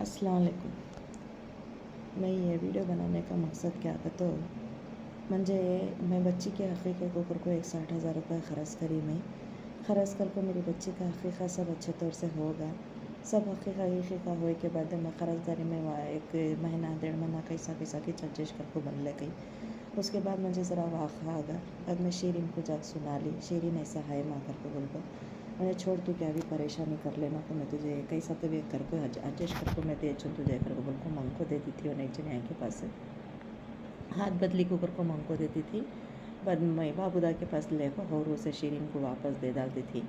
अस्सलाम वालेकुम। मैं ये वीडियो बनाने का मकसद क्या था तो म्हणजे मैं बच्ची के हक़ीक़े को 60,000 रुपये ख़र्च करी मैं ख़र्च कर को मेरी बच्ची का हक़ीक़ा सब अच्छे तौर से होगा सब हक़ीक़ा होए के बाद मैं ख़र्चदारी में वहाँ एक महीना 1.5 महीना कैसा कैसा की एडजस्ट कर को बन ले गई। उसके बाद मुझे ज़रा वाक़ा आगा। अब मैं शीरीन को जाकर सुना ली, शीरीन ऐसा है माँ कर को बोल को मैंने छोड़ तू क्या भी परेशानी कर लेना को मैं तुझे कैसा तो भी कर को एडजस्ट कर को मैं दे तुझे कर को बोल को मांग को देती थी और एक जने के पास से हाथ बदली को कर को मांग को देती थी। बाद मैं बाबूदा के पास ले को और उसे शीरीन को वापस दे डालती थी।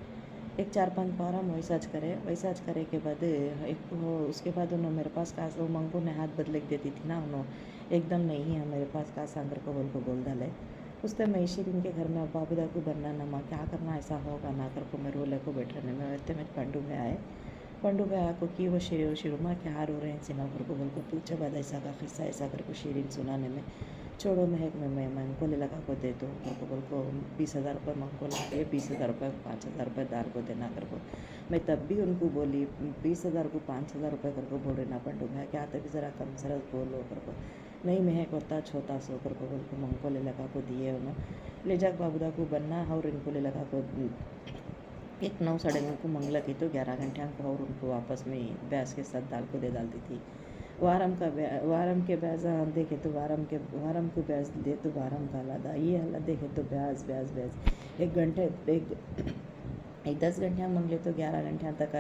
एक 4-5 बार हम वैसा करे के बाद एक उसके बाद उन्होंने मेरे पास का वो मंगू ने हाथ बदले देती थी ना उन्होंने एकदम नहीं है मेरे पास का सांगर को बोल डाले। उस टाइम मैं शीरीन के घर में बाबूदा को बनना ना माँ क्या करना ऐसा होगा ना कर को मैं रोले को बैठने में वैसे में पंडू में आको कि वो शुरू माँ क्या रो रहे हैं सिना घर को बोल को पूछे बाद ऐसा का किस्सा ऐसा कर को शीरीन सुनाने में छोड़ो महक में मैं मंगो ले लगा को दे दो बोल को 20,000 रुपये मंगो लगे 20,000 रुपये 5,000 रुपये दार को देना कर को मैं तब भी उनको बोली 20,000 को 5,000 रुपये कर को बोल रहे ना पंडू भाई क्या तभी ज़रा कम सरस बोलो कर को नहीं महक होता छोटा सो कर को बोल को मंगो ले लगा को दिए उन्होंने ले जाकर बाबूदा को बनना और इनको ले लगा को एक 9-9:30 को मंगला की तो 11 घंटे को और उनको वापस में ब्याज के साथ दाल को दे डालती थी। वारम के ब्याज देखे तो वारम को ब्याज दे तो वारम का अलादा ये अल्लाह देखे तो ब्याज 10 घंटे मंगले तो 11 घंटे तक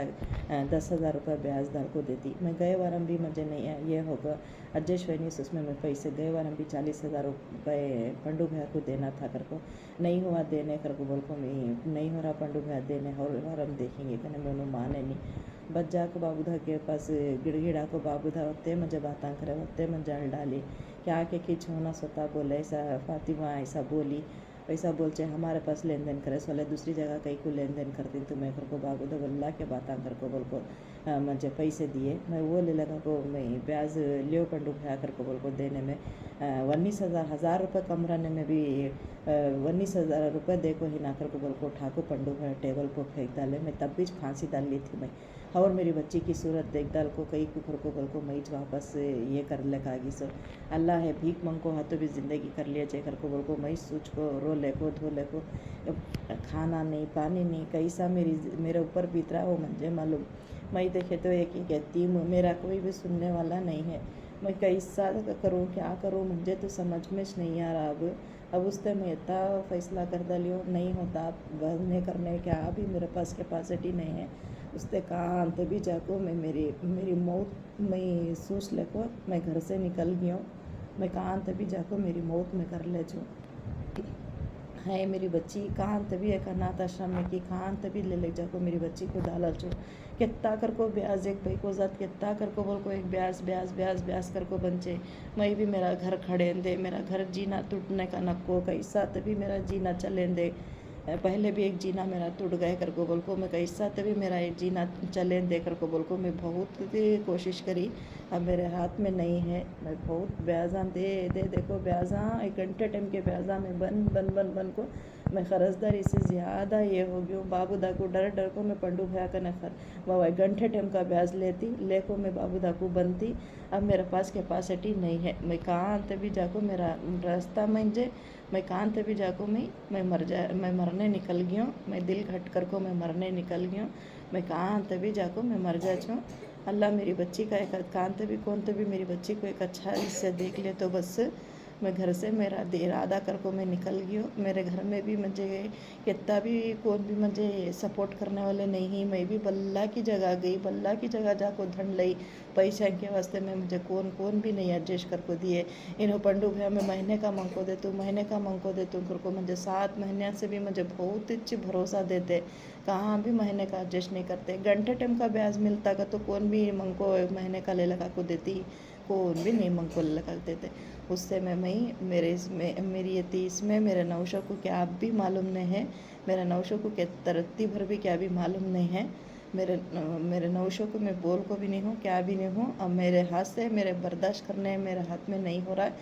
10,000 रुपये ब्याज दाल को देती। मैं गए वारम भी मुझे नहीं ये होगा एडजस्ट हुई नहीं उसमें मैं पैसे गए वारम भी 40,000 रुपये पंडू भैया को देना था कर को नहीं हुआ देने कर को बोल को मैं नहीं हो रहा पंडू भैया देने और वारम देखेंगे कहने मैं उन्होंने माने नहीं बच्चा को बाबूधा के पास गिड़गिड़ा को बाबूधा वक्ते मुझे बात करे वक्ते मैं जल डाली क्या के खींच होना सोता बोले ऐसा फातिमा ऐसा बोली पैसा बोलचे हमारे पास लेन देन करे सोले दूसरी जगह कहीं को लेन देन करती तो मैं घर को बाबूदा बोला के बात कर को बोल को मुझे पैसे दिए मैं वो ले लगा को मैं ब्याज लियो पंडू भैया कर को बोल को देने में 19,000 कम रहने में भी 19,000 रुपये देखो ही ना कर को बोल को उठा को पंडू भैया टेबल को फेंक डाले। मैं तब भी फांसी डाल ली थी मैं और मेरी बच्ची की सूरत देख डाल को कई कुकर को बोल को मैं वापस ये कर लेगी सो अल्लाह है भीख मंग को हाथों भी ज़िंदगी कर लिया चाहे कर को बोल को मैं सूझ को रो ले को धो ले को खाना नहीं पानी नहीं कैसा मेरे ऊपर बीत रहा वो मुझे मालूम। मैं देखे तो एक ही कहती हूँ मेरा कोई भी सुनने वाला नहीं है मैं कैसा करूँ क्या करूँ मुझे तो समझ में नहीं आ रहा अब उस टाइम मैं इतना फैसला कर डालियो नहीं होता बनने करने क्या अभी मेरे पास कैपेसिटी नहीं है उससे कहाँ अंत भी जाको मैं मेरी मौत मैं सोच ले को मैं घर से निकल गई हूँ मैं कहाँ अंत भी जाको मेरी मौत में कर ले जो है मेरी बच्ची कहाँ तभी एक अनाथ आश्रम में कि कहाँ तभी ले जाको मेरी बच्ची को डाला जो कितना कर को ब्याज एक भाई को जात कितना कर को बोल को एक ब्याज कर को बंचे मैं भी मेरा घर खड़े दे मेरा घर जीना टूटने का नको कैसा तभी मेरा जीना चले दे पहले भी एक जीना मेरा टूट गए कर को बोल को मैं कैसा तभी मेरा एक जीना चले दे कर को बोल को मैं बहुत कोशिश करी अब मेरे हाथ में नहीं है मैं बहुत ब्याजा देखो ब्याजा 1 घंटे टाइम के ब्याजा में बन को मैं खर्चदारी से ज़्यादा ये हो गई बाबूदा को डर को मैं पंडू भैया का नखर बाबा 1 घंटे टाइम का ब्याज ले को मैं बाबूदा को बनती अब मेरे पास कैपेसिटी नहीं है मैं कहाँ तभी जाको मेरा रास्ता मंझे मैं कहाँ तभी जाको मैं मरने निकल गई हूँ मैं दिल घट कर को मैं मरने निकल गई हूँ मैं कहाँ तभी जाको मैं मर जा छूँ अल्लाह मेरी बच्ची का एक कहाँ तभी कौन तभी मेरी बच्ची को एक अच्छा हिस्से देख ले तो बस मैं घर से मेरा इरादा कर को मैं निकल गई हूँ मेरे घर में भी मुझे कितना भी कौन भी मुझे सपोर्ट करने वाले नहीं मैं भी बल्ला की जगह जाको धन ली पैसा के वास्ते में मुझे कौन भी नहीं एडजस्ट कर को दिए इन्हों पंडू भैया मैं महीने का मंग को दे तू कर को मुझे 7 महीने से भी मुझे बहुत अच्छी भरोसा देते कहाँ भी महीने का एडजस्ट नहीं करते घंटे टाइम का ब्याज मिलता का तो कौन भी मंग को महीने का ले लगा को देती कौन भी नहीं मंग को ले लगा देते उससे मैं मेरे इसमें मेरी ये 30 में मेरे नौशों को क्या अब भी मालूम नहीं है मेरे नौशों को क्या तरत्ती भर भी क्या भी मालूम नहीं है मेरे नौशों को मैं बोल को भी नहीं हूँ क्या भी नहीं हूँ अब मेरे हाथ से मेरे बर्दाश्त करने मेरे हाथ में नहीं हो रहा है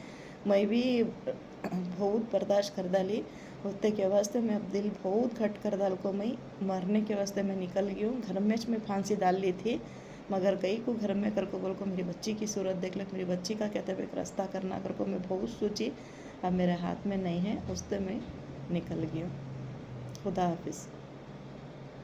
मैं भी बहुत बर्दाश्त कर डाली होते के वास्ते मैं अब दिल बहुत खट कर डाल को मैं मरने के वास्ते मैं निकल गई हूँ घर में मैं फांसी डाल ली थी मगर कई को घर में कर को बोल को मेरी बच्ची की सूरत देख ले, मेरी बच्ची का कहते हुए एक रास्ता करना कर को मैं बहुत सोची, अब मेरे हाथ में नहीं है, उससे मैं निकल गया। खुदा हाफिज़।